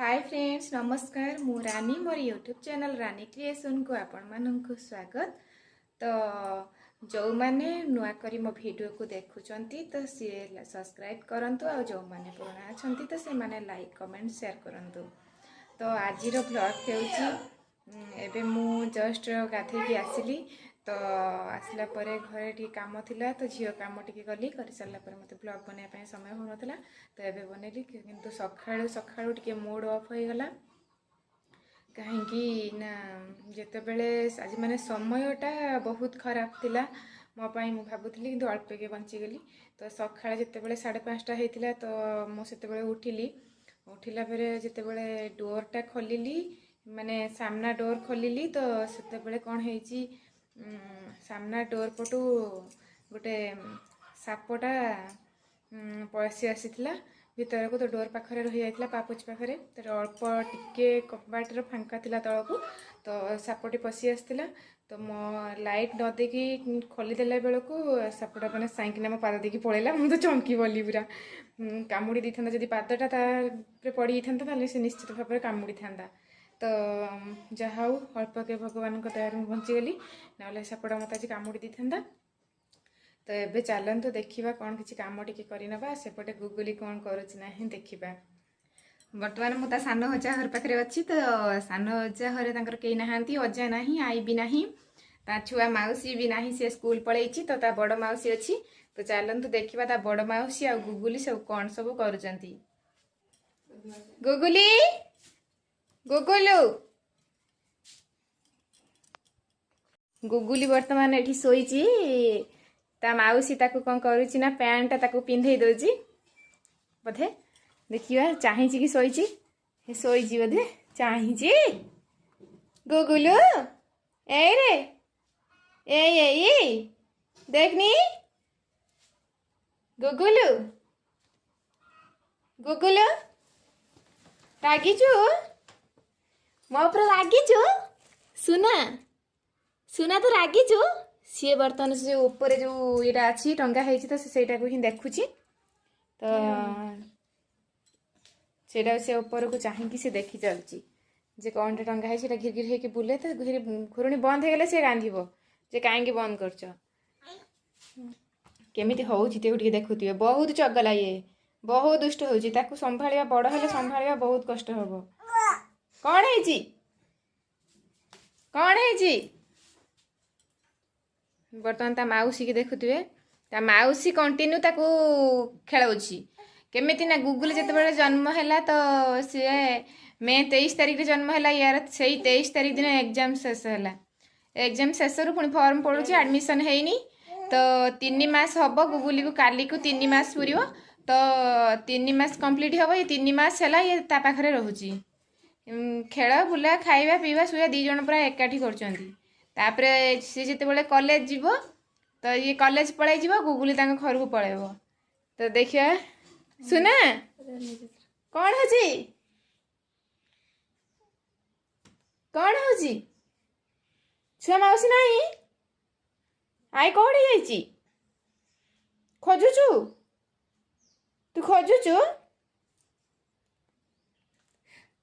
Hi friends नमस्कार मु रानी मोर YouTube channel रानी creation को आपण मानक स्वागत। तो जो मैंने नुआ करी मो वीडियो को देखुचंती तो सी सब्सक्राइब करंतु और जो मैंने पुराना अछंती तो से माने लाइक कमेंट शेयर करंतु। तो आज रो ब्लॉग हेउची एबे मु जस्ट गाधेकी आसिली। तो आसला परे घरे टी काम थिला तो झियो काम टी गली कर सारा पर मते ब्लॉग बनया समय हो नथला। तो एबे बनेली किंतु सखाळु सखाळु टी मूड ऑफ हो गला कहीं ना जिते बेले आज माने समयटा बहुत खराब थिला मो पाई मु भाबुथली किंतु अल्प के बंचीगली। तो सकाଳେ जितेबले 5:30 होता तो मुझे उठिली उठिला बेले जितेबले डोरटा खोलिली माने सामना डोर खोलिली तो सेतेबले कौन है सामना डोर पटू गोटे सापटा पसी आसीथिला भीतर को। तो डोर पाखरे रही जाइथिला पापुच पाखरे तो अल्प टिके कबाटर फांका थिला तळकू तो सापटी पसी आसथिला। तो मो लाइट न देखी खोलीदेला बेलू सापटा मैंने साइकिना मो पाद देखी पड़ेगा मुझे चमकी बोली पूरा कामुड़ी दी था जब पादटा तारे पड़ी था से निश्चित भाव में कामुड़ी था। तो जहा अल्प के भगवान दयार बंचीगली ना सापटा मत आज कामुड़ी दी था। तो एबे चलतु देखा कौन किसी कम टी करवा सेपटे गुगुली कौन करुच्चा देखा। बर्तमान मुझे सान अजा घर पाखे अच्छी तो सान अजा घर कई ना अजा ना आई भी ना ता छुआ मौसी भी ना सी स्कूल पलि तो ता बड़ मौसी अच्छी। तो चलतु देखा ता बड़ मौसी आ गुगुली सब कौन सब कर गुगुली गुगुलु गुगुली बर्तमान ये शोची ता मौसी ताकू कौन करुच्ची ना पैंटा ताकू पिंधे दौची बोधे देखिए चाहे कि शोची शोची बोधे चाहे गुगुलु ए रे ए देखनी गुगुलु गुगुलु रागिचु मो पर रागिचु सुना सुना तो रागिचु सी बर्तमान से ऊपर जो यहाँ अच्छी टंगा है तो सेटा को ही देखुची। तो सेटा से ऊपर को चाहिए से देखी चलची जे कौन टंगा है घिर घिर होके बुले तो घुरुणी बंद हो गले से कांदीबो जे कहीं बंद करछ केमिति होउछि ते देखुथिबे। बहुत चगला ये बहुत दुष्ट होउछि ताकू संभालिया बड़ हेले संभालिया बहुत कष्ट हबो। कौन है कौन है बर्तमान ता मौसी की देखुथिबे ता मौसी कंटिन्यू ताकू खेलाउछि केमिति ना गुगुल जिते जन्म है तो सी मे 23 तारिख जन्म है यार से 23 तारिख दिन एग्जाम शेष है। एग्जाम शेष रु पुणी फॉर्म पड़ुछि एडमिशन हैनी तो 3 मास हम गुगुली को काली को 3 मास पूरी तो 3 मास कंप्लीट हम ये 3 मास है ये ता पाखरे रहुछि खेल बुला खाइबा पीवा सुया दी जन पूरा एकाठी कर सी जिते कॉलेज जीव तो ये कॉलेज पलि जीव गुगुली घर को पलैब। तो देखिए सुना कौन हो कौन हो छुआ मौसी नहीं आई कौन है खोजुचु तू खोजुचु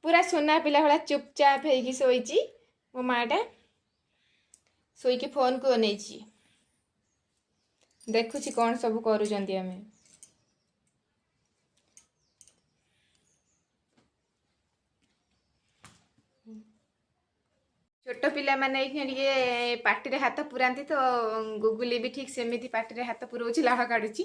पूरा सोना पिला भाया चुपचाप हो शोची मो माटा शोईकी फोन को नहीं देखुची कौन सब करुचंती आमे। छोट पिला माने पार्टी रे हाथ पुरांती तो गुगुली भी ठीक सेमिति पार्टी रे हाथ पुरोची लाह काढुची।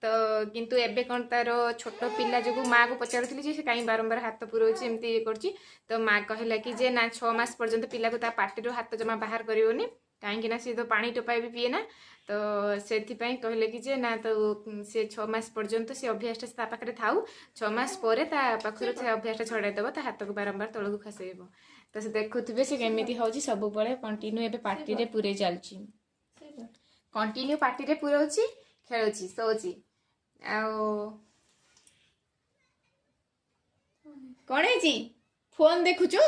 तो किंतु एबे कौन तार छोट पिला जो माँ को पचारुथली से कहीं बारंबार हाथ पुरोची एमती ये करची। तो माँ कहला कि जे ना 6 मास पर्यंत पिला को ता पार्टी रो हाथ जमा बाहर करिवोनी कहीं ना सी तो पानी टोपाई भी पीए ना। तो से कहले कि जे ना तो से 6 मास पर्यंत से अभ्यासटा ता पाखरे थाउ 6 मास पर ता पाखर से अभ्यासटा छड़ाई देव ता हाथ को बारंबार तलू खसेब। तो से देखुवे से केमी हूँ सब कंटिन्यू ए पार्टी रे पूरे चलची कंटिन्यू पार्टी रे पुरोची खेलुची शोची कौन है फोन देखुचु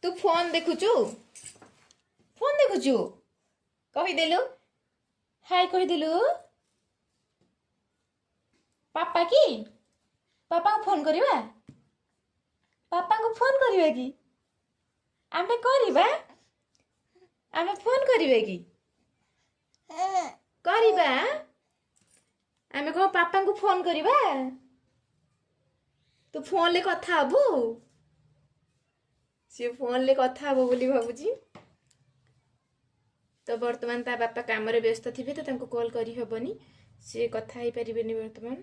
तू फोन देखुचु कहीदेलु हाय कहीदेलु पापा की पापा को फोन करवा पापा को फोन करिवे कि आमे करिबा आमे फोन करिवे कि करिबा आमे को पापा को फोन करिबा तू फोन ले कथा हबु सी फोन ले कथा हबो बोली भाबुजी तो वर्तमान ता बापा काम रे व्यस्त थिबे तो तांको कॉल करी हबनी सी कथा ही परिबेनी वर्तमान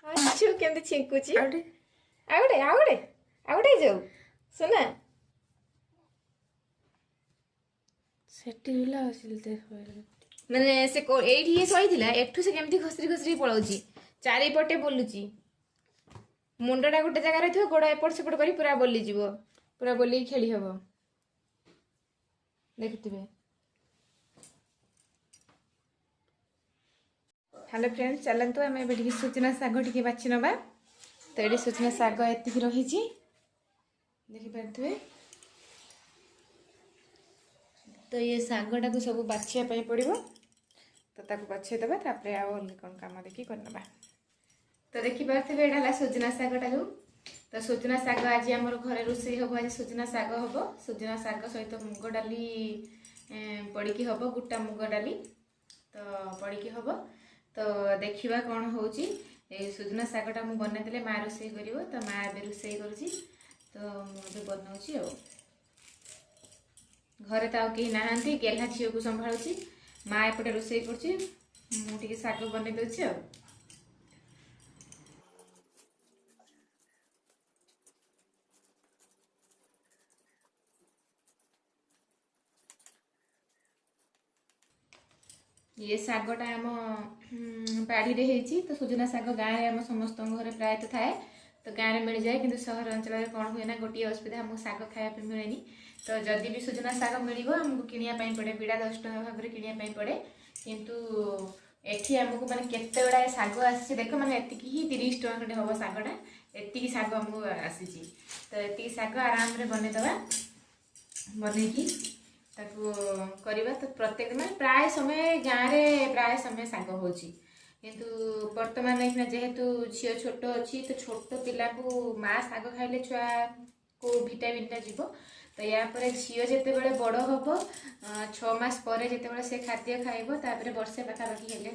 अच्छु केमते छिंकुची आउडे जाऊ सुना सेठी हिला आसिलते माने से एठी ये सहीथिला एठु से केमती खसरी खसरी पळौची चारि पटे बोलुची मुंडटा गोटे जगह थो गोड़ एपट सेपट कर पूरा बोली जीव पूरा बोली खेली हम देखुवे हेलो फ्रेंड्स चलतु आम ए सुजना शाग टी बाछि नवा तो ये सुजना शाग एति रही देखिपे तो ये शागटा को सब बाछिया पड़ो तो ताको बाछेदेबा तापर आउ कौन कम देखी करना तो देखिपे यहाँ सुजना शागटा जो तो सुजना शाग आज आम घर रोषे हम आज सुजना शाग हम सुजना शाग सहित मुग डाली पड़ी हम गोटा मुग डाली तो पड़ी हम तो देखा कौन हो सुजना शागटा मुझे बनईदे माँ रोषे कर तो माँ ए रोषे करुँची तो मुझे बनाऊँगी घरे तो कहीं नहांती गेला झील को संभालुची माँ एपटे रोषे कर शाग बनई दूसरी ये शागटा आम बाड़ी होती तो सुजना शाग गाँव में आम समस्त घर प्रायत थाए तो गाँव में मिल जाए कि सहर अंचल कौन हुए ना गोटे असुविधा आमको शाग खायापी मिले तो जदि भी सुजना शाग मिल आमको किणापी पड़े बिड़ा 10 टଙ୍କା भाव में किणापी पड़े किंतु एठी आमको माने केते गुड़ा शाग आसी देख माने एतिकी ही 30 टଙ୍କା खंडे हम शागटा एतिकी शाग आमको आसी तो एतिकी शाग आराम रे बनईदबा बनईकी ताकू करवा तो प्रत्येक दिन प्राय समय गाँव में प्राय समय शाग हो किंतु वर्तमान जेहेतु झील छोट अच्छी तो छोट पिला को माँ शाग खाइले छुआ को भिटामिनटा जीव तो यापर झील जिते बड़ हम 6 मास पर जिते से खाद्य खाइब तापर वर्षे पाखापाखि हेले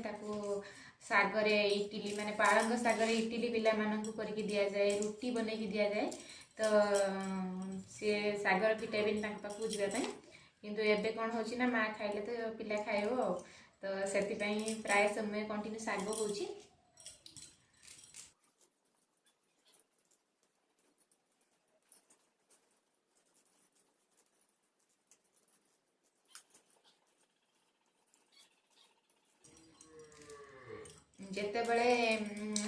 शागरे इटिली माने पालंग शागरे इटिली पिला मानकु करके दिया जाए रुटी बनई दि जाए तो सी शागर भिटामिन पाखक जावाई किंतु एबे कौन होची ना माँ खाइले तो पिला खाइबो तो से प्राय समय कंटिन्यू शाग होची जेते बड़े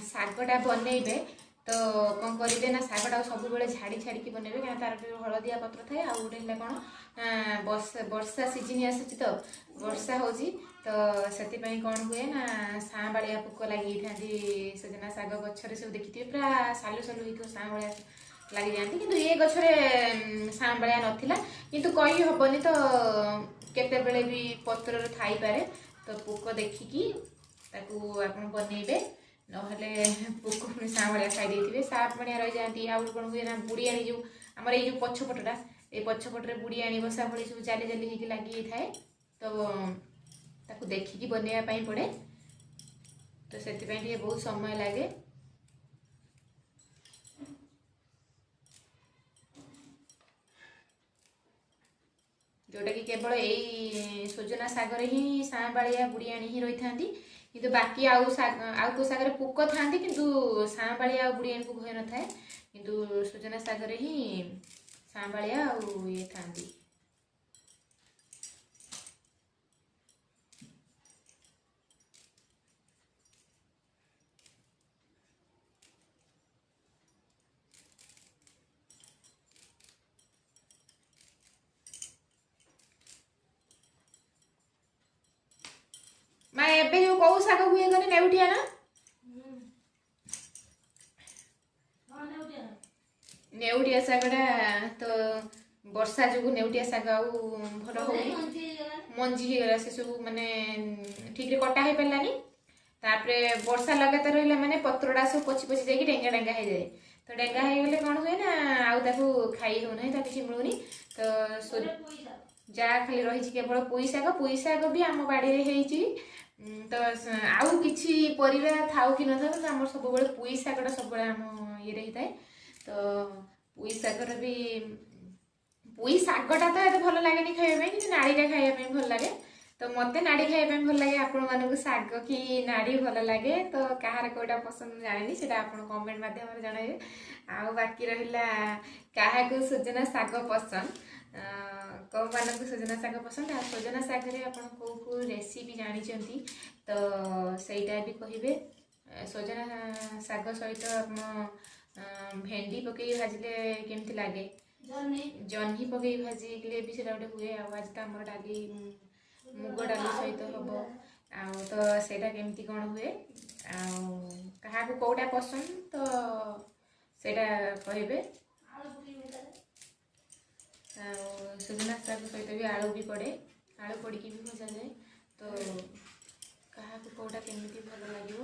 शागटा बनइबे तो कौन करेंगे ना शागटा सब झाड़ी छाड़ी बनइबे क्या तार हलदिया पत्र थाए आ गोटे कौन वर्षा सीजन आसी तो वर्षा हो तो से कौन हुए ना साँबाड़िया पोक लगी था सजना शाग गचर सब देखिए पूरा सालु सालु हो साँबाड़िया लगी जाती किंतु ये गचरे साँबाड़िया नाला किंतु कही हेनी तो केते भी पत्र थी पारे तो पोक देखिकी आप बनइबे नहले पोक पुणी साँबाड़िया खाई साँबाड़िया रही जाती आउ कौन हुए ना बुढ़ियाणी जो आम ये पछपटा ये पछपटे बुढ़ियाणी बसा भली सब जाली जाली होगी लगी थाए तो ताकू देखिकी बनवाई पड़े तो से बहुत समय लगे जोटा कि केवल यही सुजना शागर ही साँबाड़िया बुढ़ियाणी ही रही था किंतु बाकी आउ को शागर पोक था किंतु साँबाड़िया बुढ़ियाणी को भय न थाए किंतु सुजना शागर ही साँबाड़िया आउ ये था माँ एबे जो कौ शाग हुए कने नेउटिया ना नेउटिया शागटा तो ବର୍ଷା ଯୋଗୁଁ ନେଉଟିଆ ଶାଗ ଆଉ ଭଲ ହଉନି, ମଞ୍ଜି ହେଇଗଲା, ସେ ସବୁ ମାନେ ଠିକରେ କଟା ହେଇପାରିଲାନି। ତାପରେ ବର୍ଷା ଲଗାତାର ରହିଲା ମାନେ ପତ୍ରଟା ସବୁ ପଚି ପଚି ଯାଇକି ଡେଙ୍ଗା ଡେଙ୍ଗା ହେଇଯାଏ। ତ ଡେଙ୍ଗା ହେଇଗଲେ କ'ଣ ହୁଏ ନା ଆଉ ତାକୁ ଖାଇ ହେଉନାହିଁ, ତାକୁ କିଛି ମିଳୁନି। ତ ଯାହା ଖାଲି ରହିଛି କେବଳ ପୋଇ ଶାଗ ବି ଆମ ବାଡ଼ିରେ ହେଇଛି। ତ ଆଉ କିଛି ପରିବା ଥାଉ କି ନଥାଉ କିନ୍ତୁ ଆମର ସବୁବେଳେ ପୋଇ ଶାଗଟା ସବୁବେଳେ ଆମ ଇଏରେ ହେଇଥାଏ। ତ ପୋଇ ଶାଗର ବି ପୋଇ ଶାଗଟା ତ ଏତେ ଭଲ ଲାଗେନି ଖାଇବା ପାଇଁ, କିନ୍ତୁ ନାଡ଼ିଟା ଖାଇବା ପାଇଁ ଭଲ ଲାଗେ। ତ ମୋତେ ନାଡ଼ି ଖାଇବା ପାଇଁ ଭଲ ଲାଗେ, ଆପଣମାନଙ୍କୁ ଶାଗ କି ନାଡ଼ି ଭଲ ଲାଗେ ତ କାହାର କେଉଁଟା ପସନ୍ଦ ମୁଁ ଜାଣିନି, ସେଇଟା ଆପଣ କମେଣ୍ଟ ମାଧ୍ୟମରେ ଜଣାଇବେ। ଆଉ ବାକି ରହିଲା କାହାକୁ ସଜନା ଶାଗ ପସନ୍ଦ, କେଉଁମାନଙ୍କୁ ସଜନା ଶାଗ ପସନ୍ଦ, ଆଉ ସଜନା ଶାଗରେ ଆପଣ କେଉଁ କେଉଁ ରେସିପି ଜାଣିଛନ୍ତି ତ ସେଇଟା ବି କହିବେ। ସଜନା ଶାଗ ସହିତ ଆପଣ ଭେଣ୍ଡି ପକେଇ ଭାଜିଲେ କେମିତି ଲାଗେ, ଜହ୍ନି ପକେଇ ଭାଜିଲେ ବି ସେଇଟା ଗୋଟେ ହୁଏ। ଆଉ ଆଜି ତ ଆମର ଡାଲି ମୁଗ ଡାଲି ସହିତ ହବ, ଆଉ ତ ସେଇଟା କେମିତି କ'ଣ ହୁଏ, ଆଉ କାହାକୁ କେଉଁଟା ପସନ୍ଦ ତ ସେଇଟା କହିବେ। ଆଉ ସଜନା ଶାଗ ସହିତ ବି ଆଳୁ ବି ପଡ଼େ, ଆଳୁ ପଡ଼ିକି ବି ଭଜାଯାଏ। ତ କାହାକୁ କେଉଁଟା କେମିତି ଭଲ ଲାଗିବ।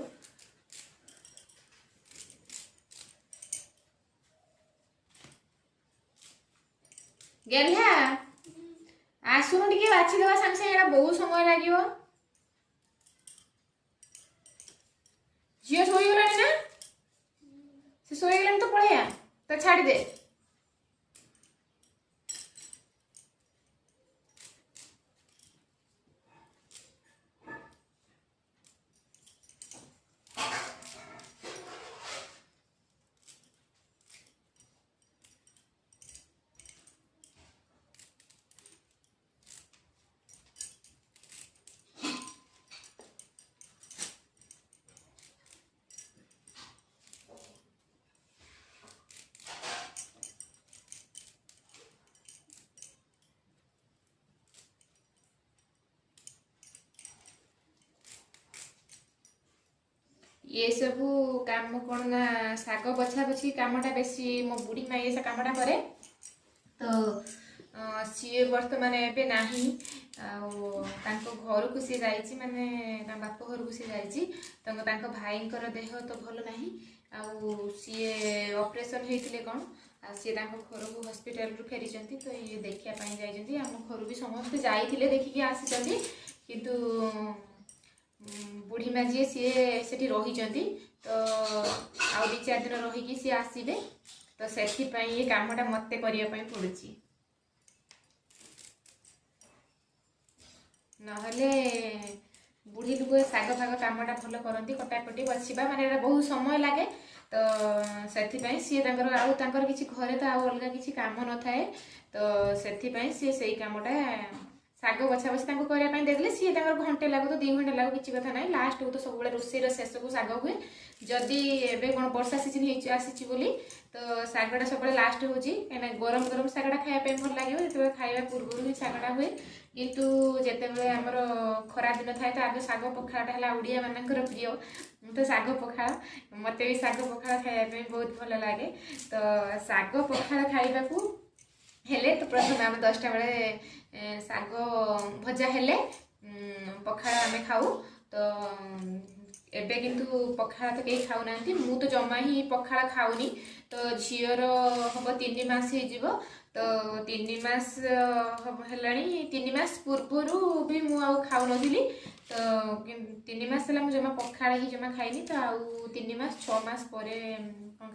ଗେହ୍ଲା ଆସୁନୁ ଟିକେ ବାଛିଦେବା ସାଙ୍ଗେ ସାଙ୍ଗେ, ଏଇଟା ବହୁତ ସମୟ ଲାଗିବ। ଝିଅ ଶୋଇଗଲାଣି ନା? ସେ ଶୋଇଗଲାଣି ତ ପଳେଇଆ, ତ ଛାଡ଼ିଦେ। ये सब काम कौन ना शाग बछा बछी कामटा बेसी मो बुढ़ी माँ ये कामटा करे। तो सी बर्तमान एबे नाही घर को सी जाइए माने बाप घर को सी जाइए भाईंकर देह तो भल नाही सी ऑपरेशन होते कौन सी घर को हॉस्पिटल रु फेरी तो ये देखापी जाइए आम घर भी समस्ते जाइए देखिकी आसी किंतु बुढ़ी माँ जी सी से रही तो आउ 2-4 दिन रहीकि सी आसबे तो से ये कामटा मत करने पड़ुची नहले बुढ़ी लोक शाग फाग कामटा भल करती कटाकटी बछा माने बहुत समय लगे तो से सी आउर किसी घरे तो आउ अलग किसी काम न थाए तो से सी कामटा शाग बछा बछी करने देते सी घंटे लगो तो 2 घंटे लगो किसी कथा ना लास्ट को तो सब रोषेर शेष को शाग हुए जदि एवं कौन वर्षा सीजन आसी तो शागटा सब लास्ट हो गरम गरम शागटा खायापी भल लगे जो खाया पूर्व ही शागटा हुए किंतु जिते आमर खरा दिन थाए तो आगे शाग पखाड़ा है ओडिया मानकर प्रिय तो शाग पखाड़ मत भी शाग पखाड़ खायापी बहुत भल लगे तो शाग पखाड़ खाइबा हेले तो प्रथम आम 10टा बेले शाग भजा हेले पखाड़ आम खाऊ तो एबे किंतु पखाड़ तो कहीं खाऊ ना मु तो जमा ही पखाड़ खाऊनी तो झीर हम 3 मास हो तो 3 मास है 3 मास पूर्वर भी मुझे खाऊ नी तो 3 मास है जमा पखाड़ ही जमा खाइनी तो आउ 3 मास 6 मास पर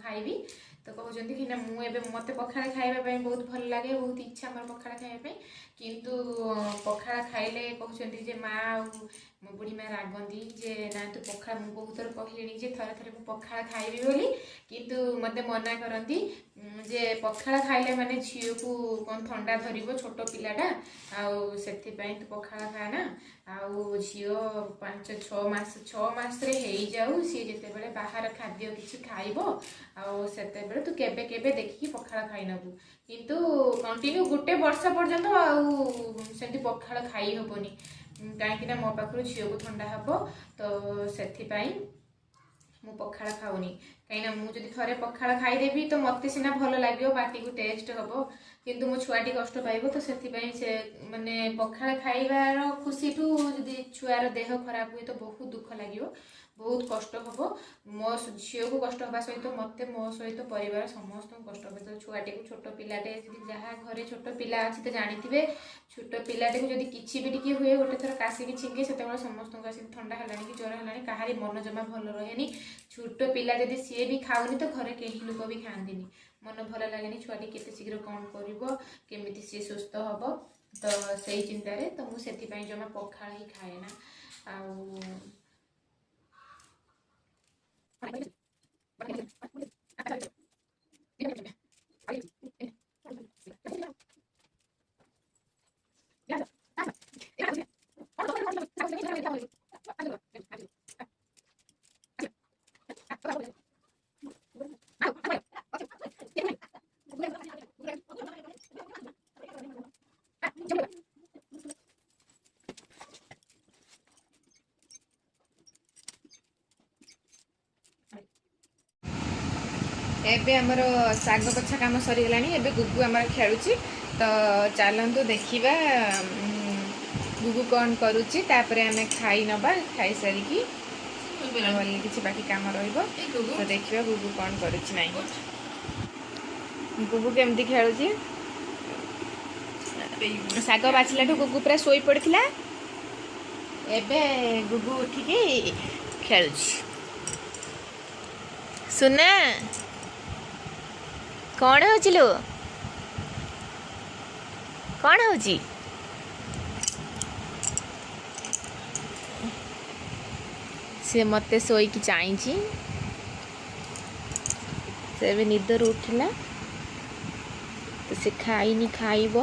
खाइबी तो कहते कि ना मुझे मत पखाड़ खाइबा बहुत भल लगे बहुत इच्छा मोर पखाड़ खाइबा किंतु पखाड़ खाइले कहते माँ मो बुढ़ी माँ रागंती जे ना तू पखाड़ मुझे बहुत थर कहली थे थे पखाड़ खाइबी बोली किंतु मत मना करती जे पखाड़ खाइले माने झील को कौन ठंडा धरब छोट पिलाटा आउ से तू पखाड़ खाना आउ झील 5-6 मास 6 मास हो जाऊ सी जिते बाहर खाद्य किसी खाइब आउ से तू केबे केबे देखिकी पखाड़ खाई नबू किंतु कंटिन्यू 1 वर्ष पर्यंत आउ से पखाड़ खाई हेनी कहीं मो पाखु झील को ठंडा हम तो से ମୁଁ ପଖାଳ ଖାଉନି, କାହିଁକିନା ମୁଁ ଯଦି ଥରେ ପଖାଳ ଖାଇଦେବି ତ ମୋତେ ସିନା ଭଲ ଲାଗିବ, ପାଟିକୁ ଟେଷ୍ଟ ହେବ, କିନ୍ତୁ ମୋ ଛୁଆଟି କଷ୍ଟ ପାଇବ। ତ ସେଥିପାଇଁ ସେ ମାନେ ପଖାଳ ଖାଇବାର ଖୁସିଠୁ ଯଦି ଛୁଆର ଦେହ ଖରାପ ହୁଏ ତ ବହୁତ ଦୁଃଖ ଲାଗିବ, ବହୁତ କଷ୍ଟ ହେବ। ମୋ ଝିଅକୁ କଷ୍ଟ ହେବା ସହିତ ମୋତେ, ମୋ ସହିତ ପରିବାର ସମସ୍ତଙ୍କୁ କଷ୍ଟ ହେବ। ତ ଛୁଆଟିକୁ, ଛୋଟ ପିଲାଟେ, ଯଦି ଯାହା ଘରେ ଛୋଟ ପିଲା ଅଛି ତ ଜାଣିଥିବେ, ଛୋଟ ପିଲାଟିକୁ ଯଦି କିଛି ବି ଟିକେ ହୁଏ, ଗୋଟେ ଥର କାଶିକି ଛିଙ୍କେ, ସେତେବେଳେ ସମସ୍ତଙ୍କୁ ଆସିକି ଥଣ୍ଡା ହେଲାଣି କି ଜ୍ୱର ହେଲାଣି, କାହାରି ମନ ଜମା ଭଲ ରହେନି। ଛୋଟ ପିଲା ଯଦି ସିଏ ବି ଖାଉନି ତ ଘରେ କେହି ଲୋକ ବି ଖାଆନ୍ତିନି, ମନ ଭଲ ଲାଗେନି, ଛୁଆଟି କେତେ ଶୀଘ୍ର କ'ଣ କରିବ, କେମିତି ସିଏ ସୁସ୍ଥ ହେବ। ତ ସେଇ ଚିନ୍ତାରେ ତ ମୁଁ ସେଥିପାଇଁ ଜମା ପଖାଳ ହିଁ ଖାଏ ନା। ଆଉ ଏବେ ଆମର ଶାଗ ବଛା କାମ ସରିଗଲାଣି, ଏବେ ଗୁଗୁ ଆମର ଖେଳୁଛି। ତ ଚାଲନ୍ତୁ ଦେଖିବା ଗୁଗୁ କ'ଣ କରୁଛି, ତାପରେ ଆମେ ଖାଇ ନେବା, ଖାଇସାରିକି କିଛି ବାକି କାମ ରହିବ ତ ଦେଖିବା ଗୁଗୁ କ'ଣ କରୁଛି ନାହିଁ। ଗୁଗୁ କେମିତି ଖେଳୁଛି, ଶାଗ ବାଛିଲାଠୁ ଗୁଗୁ ପୁରା ଶୋଇ ପଡ଼ିଥିଲା, ଏବେ ଗୁଗୁ ଉଠିକି ଖେଳୁଛି। ସୁନା କ'ଣ ହେଉଛି ଲୋ, କ'ଣ ହେଉଛି? ସେ ମୋତେ ଶୋଇକି ଚାହିଁଛି, ସେ ଏବେ ନିଦରୁ ଉଠିଲା, ତ ସେ ଖାଇନି, ଖାଇବ।